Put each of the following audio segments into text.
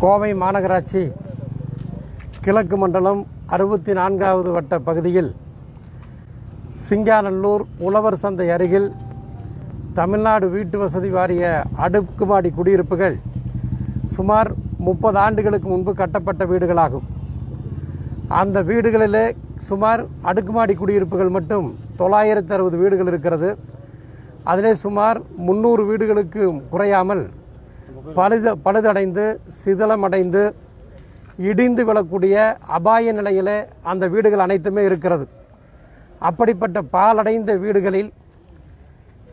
கோவை மாநகராட்சி கிழக்கு மண்டலம் 64வது வட்ட பகுதியில் சிங்காநல்லூர் உழவர் சந்தை அருகில் தமிழ்நாடு வீட்டு வசதி வாரிய அடுக்குமாடி குடியிருப்புகள் சுமார் 30 ஆண்டுகளுக்கு முன்பு கட்டப்பட்ட வீடுகளாகும். அந்த வீடுகளிலே சுமார் அடுக்குமாடி குடியிருப்புகள் மட்டும் 960 வீடுகள் இருக்கிறது. அதிலே சுமார் 300 வீடுகளுக்கு குறையாமல் பழுதடைந்து சிதலமடைந்து இடிந்து விழக்கூடிய அபாய நிலையிலே அந்த வீடுகள் அனைத்துமே இருக்கிறது. அப்படிப்பட்ட பாலடைந்த வீடுகளில்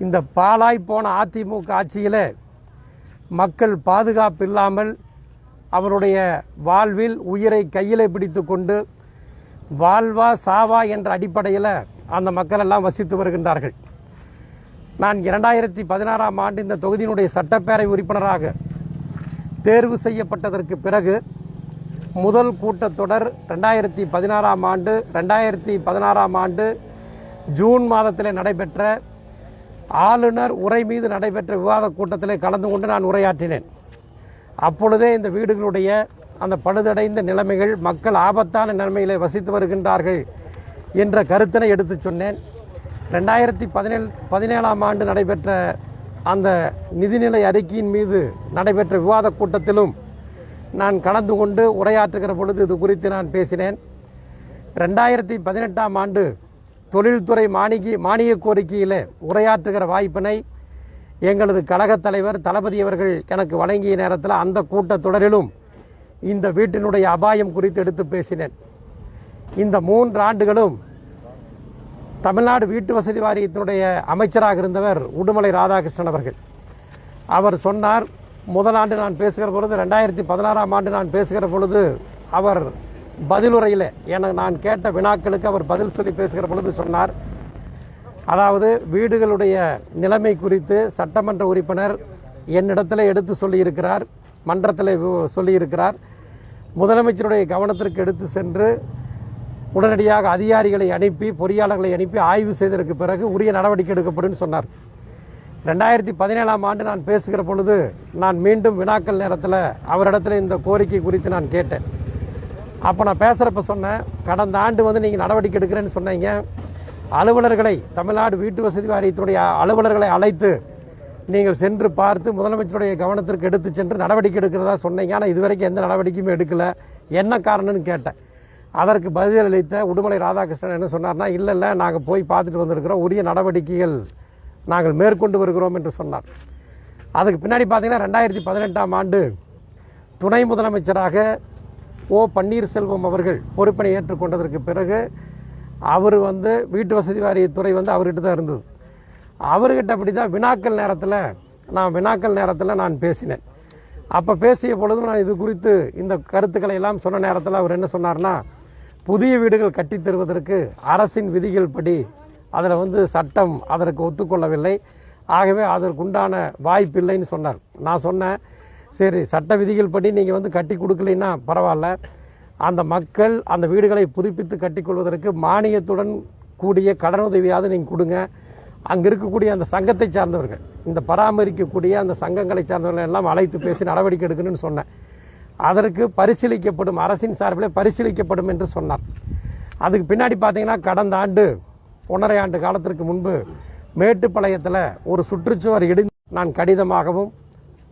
இந்த பாலாய் போன அதிமுக ஆட்சியில் மக்கள் பாதுகாப்பு இல்லாமல் அவருடைய வாழ்வில் உயிரை கையிலே பிடித்து கொண்டு வாழ்வா சாவா என்ற அடிப்படையில் அந்த மக்கள் எல்லாம் வசித்து வருகின்றார்கள். நான் 2016ஆம் ஆண்டு இந்த தொகுதியினுடைய சட்டப்பேரவை உறுப்பினராக தேர்வு செய்யப்பட்டதற்கு பிறகு முதல் கூட்டத்தொடர் 2016ஆம் ஆண்டு 2016ஆம் ஆண்டு ஜூன் மாதத்தில் நடைபெற்ற ஆளுநர் உரை மீது நடைபெற்ற விவாத கூட்டத்தில் கலந்து கொண்டு நான் உரையாற்றினேன். அப்பொழுதே இந்த வீடுகளுடைய அந்த பழுதடைந்த நிலைமைகள், மக்கள் ஆபத்தான நிலைமையிலே வசித்து வருகின்றார்கள் என்ற கருத்தினை எடுத்து சொன்னேன். 2017ஆம் ஆண்டு நடைபெற்ற அந்த நிதிநிலை அறிக்கையின் மீது நடைபெற்ற விவாத கூட்டத்திலும் நான் கலந்து கொண்டு உரையாற்றுகிற பொழுது இது குறித்து நான் பேசினேன். 2018ஆம் ஆண்டு தொழில்துறை மானிய கோரிக்கையில் உரையாற்றுகிற வாய்ப்பினை எங்களது கழகத் தலைவர் தளபதி அவர்கள் எனக்கு வழங்கிய நேரத்தில் அந்த கூட்டத்தொடரிலும் இந்த வீட்டினுடைய அபாயம் குறித்து எடுத்து பேசினேன். இந்த 3 ஆண்டுகளும் தமிழ்நாடு வீட்டு வசதி வாரியத்தினுடைய அமைச்சராக இருந்தவர் உடுமலை ராதாகிருஷ்ணன் அவர்கள். அவர் சொன்னார், முதல் ஆண்டு நான் பேசுகிற பொழுது 2016ஆம் ஆண்டு நான் பேசுகிற பொழுது அவர் பதிலுரையில் நான் கேட்ட வினாக்களுக்கு அவர் பதில் சொல்லி பேசுகிற பொழுது சொன்னார், அதாவது வீடுகளுடைய நிலைமை குறித்து சட்டமன்ற உறுப்பினர் என்னிடத்தில் எடுத்து சொல்லியிருக்கிறார், மன்றத்தில் சொல்லியிருக்கிறார். முதலமைச்சருடைய கவனத்திற்கு எடுத்து சென்று உடனடியாக அதிகாரிகளை அனுப்பி பொறியாளர்களை அனுப்பி ஆய்வு செய்ததற்கு பிறகு உரிய நடவடிக்கை எடுக்கப்படும் சொன்னார். 2017ஆம் ஆண்டு நான் பேசுகிற பொழுது நான் மீண்டும் வினாக்கள் நேரத்தில் அவரிடத்தில் இந்த கோரிக்கை குறித்து நான் கேட்டேன். அப்போ நான் பேசுகிறப்ப சொன்னேன், கடந்த ஆண்டு நீங்கள் நடவடிக்கை எடுக்கிறேன்னு சொன்னீங்க, அலுவலர்களை தமிழ்நாடு வீட்டு வசதி வாரியத்துடைய அலுவலர்களை அழைத்து நீங்கள் சென்று பார்த்து முதலமைச்சருடைய கவனத்திற்கு எடுத்து சென்று நடவடிக்கை எடுக்கிறதா சொன்னீங்க. ஆனால் இதுவரைக்கும் எந்த நடவடிக்கையுமே எடுக்கலை, என்ன காரணம்னு கேட்டேன். அதற்கு பதிலளித்த உடுமலை ராதாகிருஷ்ணன் என்ன சொன்னார்னா, இல்லை நாங்கள் போய் பார்த்துட்டு வந்திருக்கிறோம், உரிய நடவடிக்கைகள் நாங்கள் மேற்கொண்டு வருகிறோம் என்று சொன்னார். அதுக்கு பின்னாடி பார்த்தீங்கன்னா 2018ஆம் ஆண்டு துணை முதலமைச்சராக ஓ பன்னீர்செல்வம் அவர்கள் பொறுப்பினை ஏற்றுக்கொண்டதற்கு பிறகு அவர் வீட்டு வசதி வாரியத்துறை அவர்கிட்ட தான் இருந்தது. அவர்கிட்ட அப்படி தான் வினாக்கள் நேரத்தில் நான் பேசினேன். அப்போ பேசிய பொழுதும் நான் இது குறித்து இந்த கருத்துக்களை எல்லாம் சொன்ன நேரத்தில் அவர் என்ன சொன்னார்னா, புதிய வீடுகள் கட்டித் தருவதற்கு அரசின் விதிகள் படி அதில் சட்டம் அதற்கு ஒத்துக்கொள்ளவில்லை, ஆகவே அதற்குண்டான வாய்ப்பு இல்லைன்னு சொன்னார். நான் சொன்னேன், சரி சட்ட விதிகள் படி நீங்கள் கட்டி கொடுக்கலைன்னா பரவாயில்ல, அந்த மக்கள் அந்த வீடுகளை புதுப்பித்து கட்டிக்கொள்வதற்கு மானியத்துடன் கூடிய கடனுதவியாவது நீங்கள் கொடுங்க. அங்கே இருக்கக்கூடிய அந்த சங்கத்தை சார்ந்தவர்கள், இந்த பராமரிக்கக்கூடிய அந்த சங்கங்களை சார்ந்தவர்கள் எல்லாம் அழைத்து பேசி நடவடிக்கை எடுக்கணும்னு சொன்னேன். அதற்கு பரிசீலிக்கப்படும், அரசின் சார்பில் பரிசீலிக்கப்படும் என்று சொன்னார். அதுக்கு பின்னாடி பார்த்தீங்கன்னா கடந்த ஆண்டு 1.5 ஆண்டு காலத்திற்கு முன்பு மேட்டுப்பாளையத்தில் ஒரு சுற்றுச்சுவர் இடிந்து நான் கடிதமாகவும்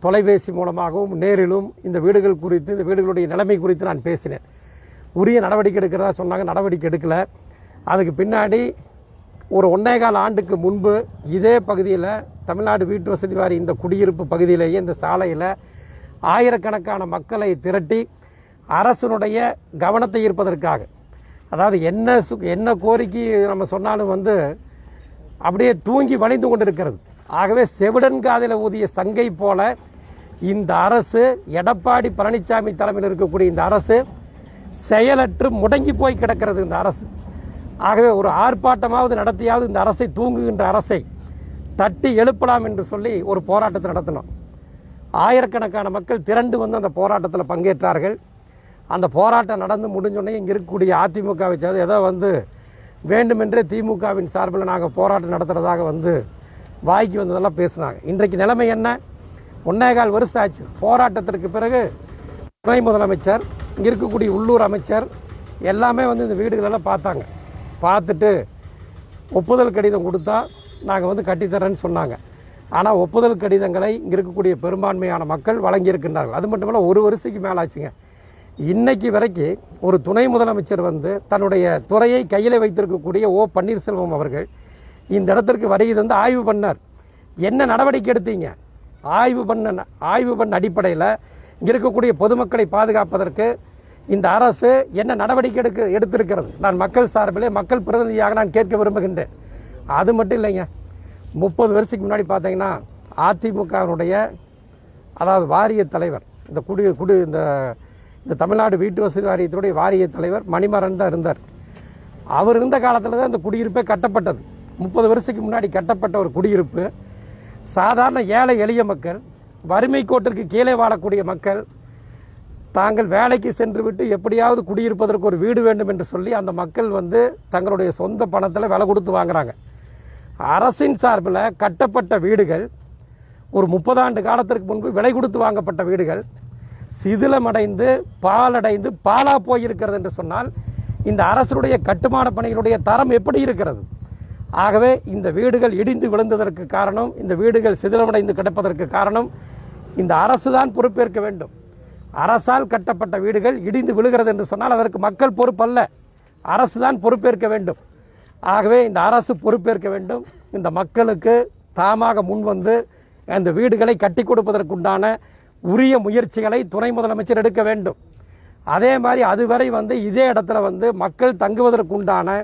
தொலைபேசி மூலமாகவும் நேரிலும் இந்த வீடுகள் குறித்து, இந்த வீடுகளுடைய நிலைமை குறித்து நான் பேசினேன். உரிய நடவடிக்கை எடுக்கிறதா சொன்னாங்க, நடவடிக்கை எடுக்கலை. அதுக்கு பின்னாடி ஒரு 1.25 ஆண்டுக்கு முன்பு இதே பகுதியில் தமிழ்நாடு வீட்டு வசதி வாரிய இந்த குடியிருப்பு பகுதியிலேயே இந்த சாலையில் ஆயிரக்கணக்கான மக்களை திரட்டி அரசனுடைய கவனத்தை ஈர்ப்பதற்காக, அதாவது என்ன கோரிக்கை நம்ம சொன்னாலும் அப்படியே தூங்கி வளைந்து கொண்டிருக்கிறது. ஆகவே செவிடன் காதில் ஊதிய சங்கை போல இந்த அரசு, எடப்பாடி பழனிசாமி தலைமையில் இருக்கக்கூடிய இந்த அரசு செயலற்று முடங்கி போய் கிடக்கிறது இந்த அரசு. ஆகவே ஒரு ஆர்ப்பாட்டமாவது நடத்தியாவது இந்த அரசை, தூங்குகின்ற அரசை தட்டி எழுப்பலாம் என்று சொல்லி ஒரு போராட்டத்தை நடத்தினோம். ஆயிரக்கணக்கான மக்கள் திரண்டு அந்த போராட்டத்தில் பங்கேற்றார்கள். அந்த போராட்டம் நடந்து முடிஞ்சோடனே இங்கே இருக்கக்கூடிய அதிமுகவை சேர்ந்து ஏதோ வேண்டுமென்றே திமுகவின் சார்பில் நாங்கள் போராட்டம் நடத்துகிறதாக வாய்க்கு வந்ததெல்லாம் பேசுனாங்க. இன்றைக்கு நிலைமை என்ன? 1.25 வருஷம் ஆச்சு போராட்டத்திற்கு பிறகு. துணை முதலமைச்சர், இங்கே இருக்கக்கூடிய உள்ளூர் அமைச்சர் எல்லாமே வந்து இந்த வீடுகளெல்லாம் பார்த்தாங்க. பார்த்துட்டு ஒப்புதல் கடிதம் கொடுத்தா நாங்கள் வந்து கட்டித்தரேன்னு சொன்னாங்க. ஆனால் ஒப்புதல் கடிதங்களை இங்கே இருக்கக்கூடிய பெரும்பான்மையான மக்கள் வழங்கியிருக்கின்றார்கள். அது மட்டும் இல்லை, 1 வருஷத்துக்கு மேலே ஆச்சுங்க. இன்னைக்கு வரைக்கும் ஒரு துணை முதலமைச்சர் வந்து தன்னுடைய துறையை கையில் வைத்திருக்கக்கூடிய ஓ பன்னீர்செல்வம் அவர்கள் இந்த இடத்திற்கு வருகை வந்து ஆய்வு பண்ணார். என்ன நடவடிக்கை எடுத்தீங்க? ஆய்வு பண்ண அடிப்படையில் இங்கே இருக்கக்கூடிய பொதுமக்களை பாதுகாப்பதற்கு இந்த அரசு என்ன நடவடிக்கை எடுத்திருக்கிறது? நான் மக்கள் சார்பிலே மக்கள் பிரதிநிதியாக நான் கேட்க விரும்புகின்றேன். அது மட்டும் இல்லைங்க, 30 வருஷத்துக்கு முன்னாடி பார்த்தீங்கன்னா அதிமுகவினுடைய அதாவது வாரிய தலைவர், இந்த தமிழ்நாடு வீட்டு வசதி வாரியத்தினுடைய வாரிய தலைவர் மணிமாறன் தான் இருந்தார். அவர் இருந்த காலத்தில் தான் இந்த குடியிருப்பே கட்டப்பட்டது. 30 வருஷத்துக்கு முன்னாடி கட்டப்பட்ட ஒரு குடியிருப்பு சாதாரண ஏழை எளிய மக்கள், வறுமை கோட்டிற்கு கீழே வாழக்கூடிய மக்கள் தாங்கள் வேலைக்கு சென்று விட்டு எப்படியாவது குடியிருப்பதற்கு ஒரு வீடு வேண்டும் என்று சொல்லி அந்த மக்கள் வந்து தங்களுடைய சொந்த பணத்தில் விலை கொடுத்து வாங்குறாங்க. அரசின் சார்பில் கட்டப்பட்ட வீடுகள் ஒரு 30 ஆண்டு காலத்திற்கு முன்பு விலை கொடுத்து வாங்கப்பட்ட வீடுகள் சிதிலமடைந்து பாலடைந்து பாலா போயிருக்கிறது என்று சொன்னால் இந்த அரசுடைய கட்டுமான பணிகளுடைய தரம் எப்படி இருக்கிறது? ஆகவே இந்த வீடுகள் இடிந்து விழுந்ததற்கு காரணம், இந்த வீடுகள் சிதிலமடைந்து கிடப்பதற்கு காரணம் இந்த அரசு தான் பொறுப்பேற்க வேண்டும். அரசால் கட்டப்பட்ட வீடுகள் இடிந்து விழுகிறது என்று சொன்னால் அதற்கு மக்கள் பொறுப்பல்ல, அரசு தான் பொறுப்பேற்க வேண்டும். ஆகவே இந்த அரசு பொறுப்பேற்க வேண்டும். இந்த மக்களுக்கு தாமாக முன்வந்து அந்த வீடுகளை கட்டி கொடுப்பதற்குண்டான உரிய முயற்சிகளை துணை முதலமைச்சர் எடுக்க வேண்டும். அதே மாதிரி அதுவரை வந்து இதே இடத்துல வந்து மக்கள் தங்குவதற்குண்டான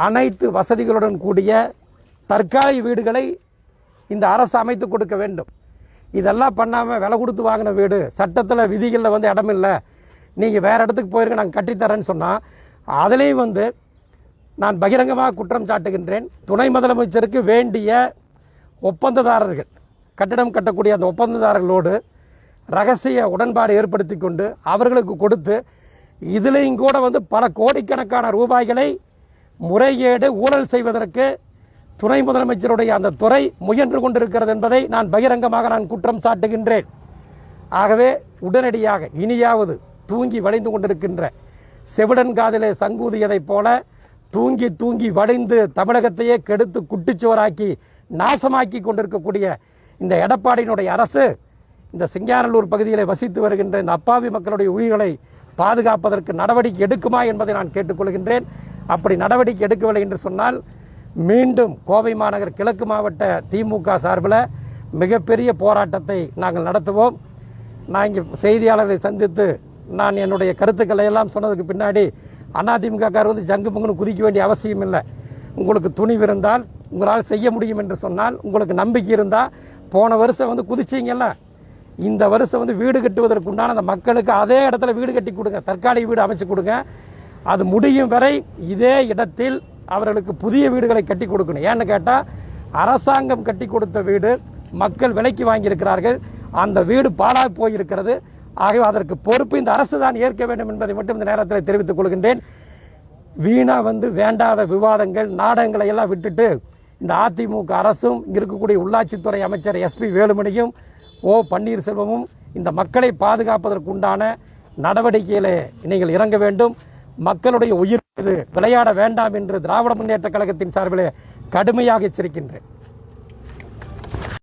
அனைத்து வசதிகளுடன் கூடிய தற்காலிக வீடுகளை இந்த அரசு அமைத்து கொடுக்க வேண்டும். இதெல்லாம் பண்ணாமல் விலை கொடுத்து வாங்கின வீடு, சட்டத்தில் விதிகளில் வந்து இடம் இல்லை, நீங்கள் வேறு இடத்துக்கு போயிருங்க நாங்கள் கட்டித்தரேன்னு சொன்னால் அதிலையும் வந்து நான் பகிரங்கமாக குற்றம் சாட்டுகின்றேன். துணை முதலமைச்சருக்கு வேண்டிய ஒப்பந்ததாரர்கள், கட்டிடம் கட்டக்கூடிய அந்த ஒப்பந்ததாரர்களோடு ரகசிய உடன்பாடு ஏற்படுத்தி கொண்டு அவர்களுக்கு கொடுத்து இதிலையும் கூட வந்து பல கோடிக்கணக்கான ரூபாய்களை முறைகேடு ஊழல் செய்வதற்கு துணை முதலமைச்சருடைய அந்த துறை முயன்று கொண்டிருக்கிறது என்பதை நான் பகிரங்கமாக நான் குற்றம் சாட்டுகின்றேன். ஆகவே உடனடியாக இனியாவது தூங்கி வளைந்து கொண்டிருக்கின்ற செவிடன் காதிலே சங்கூதியதைப் போல தூங்கி தூங்கி வளைந்து தமிழகத்தையே கெடுத்து குட்டிச்சுவராக்கி நாசமாக்கி கொண்டிருக்கக்கூடிய இந்த எடப்பாடியினுடைய அரசு இந்த சிங்காநல்லூர் பகுதியில் வசித்து வருகின்ற இந்த அப்பாவி மக்களுடைய உயிர்களை பாதுகாப்பதற்கு நடவடிக்கை எடுக்குமா என்பதை நான் கேட்டுக்கொள்கின்றேன். அப்படி நடவடிக்கை எடுக்கவில்லை என்று சொன்னால் மீண்டும் கோவை மாநகர் கிழக்கு மாவட்ட திமுக சார்பில் மிகப்பெரிய போராட்டத்தை நாங்கள் நடத்துவோம். நான் இங்கே செய்தியாளர்களை சந்தித்து நான் என்னுடைய கருத்துக்களை எல்லாம் சொன்னதுக்கு பின்னாடி அதிமுகக்கார் வந்து ஜங்கு பொங்குன்னு குதிக்க வேண்டிய அவசியம் இல்லை. உங்களுக்கு துணிவு இருந்தால், உங்களால் செய்ய முடியும் என்று சொன்னால், உங்களுக்கு நம்பிக்கை இருந்தால், போன வருஷம் வந்து குதிச்சிங்கல்ல, இந்த வருஷம் வந்து வீடு கட்டுவதற்கு உண்டான அந்த மக்களுக்கு அதே இடத்துல வீடு கட்டி கொடுங்க, தற்காலிக வீடு அமைச்சு கொடுங்க. அது முடியும் வரை இதே இடத்தில் அவர்களுக்கு புதிய வீடுகளை கட்டி கொடுக்கணும். ஏன்னு கேட்டால் அரசாங்கம் கட்டி கொடுத்த வீடு மக்கள் விலைக்கு வாங்கியிருக்கிறார்கள், அந்த வீடு பாழாக போயிருக்கிறது. ஆகவே அதற்கு பொறுப்பு இந்த அரசு தான் ஏற்க வேண்டும் என்பதை மட்டும் இந்த நேரத்தில் தெரிவித்துக் கொள்கின்றேன். வீணா வந்து வேண்டாத விவாதங்கள் நாடகங்களை எல்லாம் விட்டுட்டு இந்த அதிமுக அரசும் இருக்கக்கூடிய உள்ளாட்சித்துறை அமைச்சர் எஸ்பி வேலுமணியும் ஓ பன்னீர்செல்வமும் இந்த மக்களை பாதுகாப்பதற்கு உண்டான நடவடிக்கையிலே நீங்கள் இறங்க வேண்டும். மக்களுடைய உயிர் மீது விளையாட வேண்டாம் என்று திராவிட முன்னேற்ற கழகத்தின் சார்பிலே கடுமையாக எச்சரிக்கின்றேன்.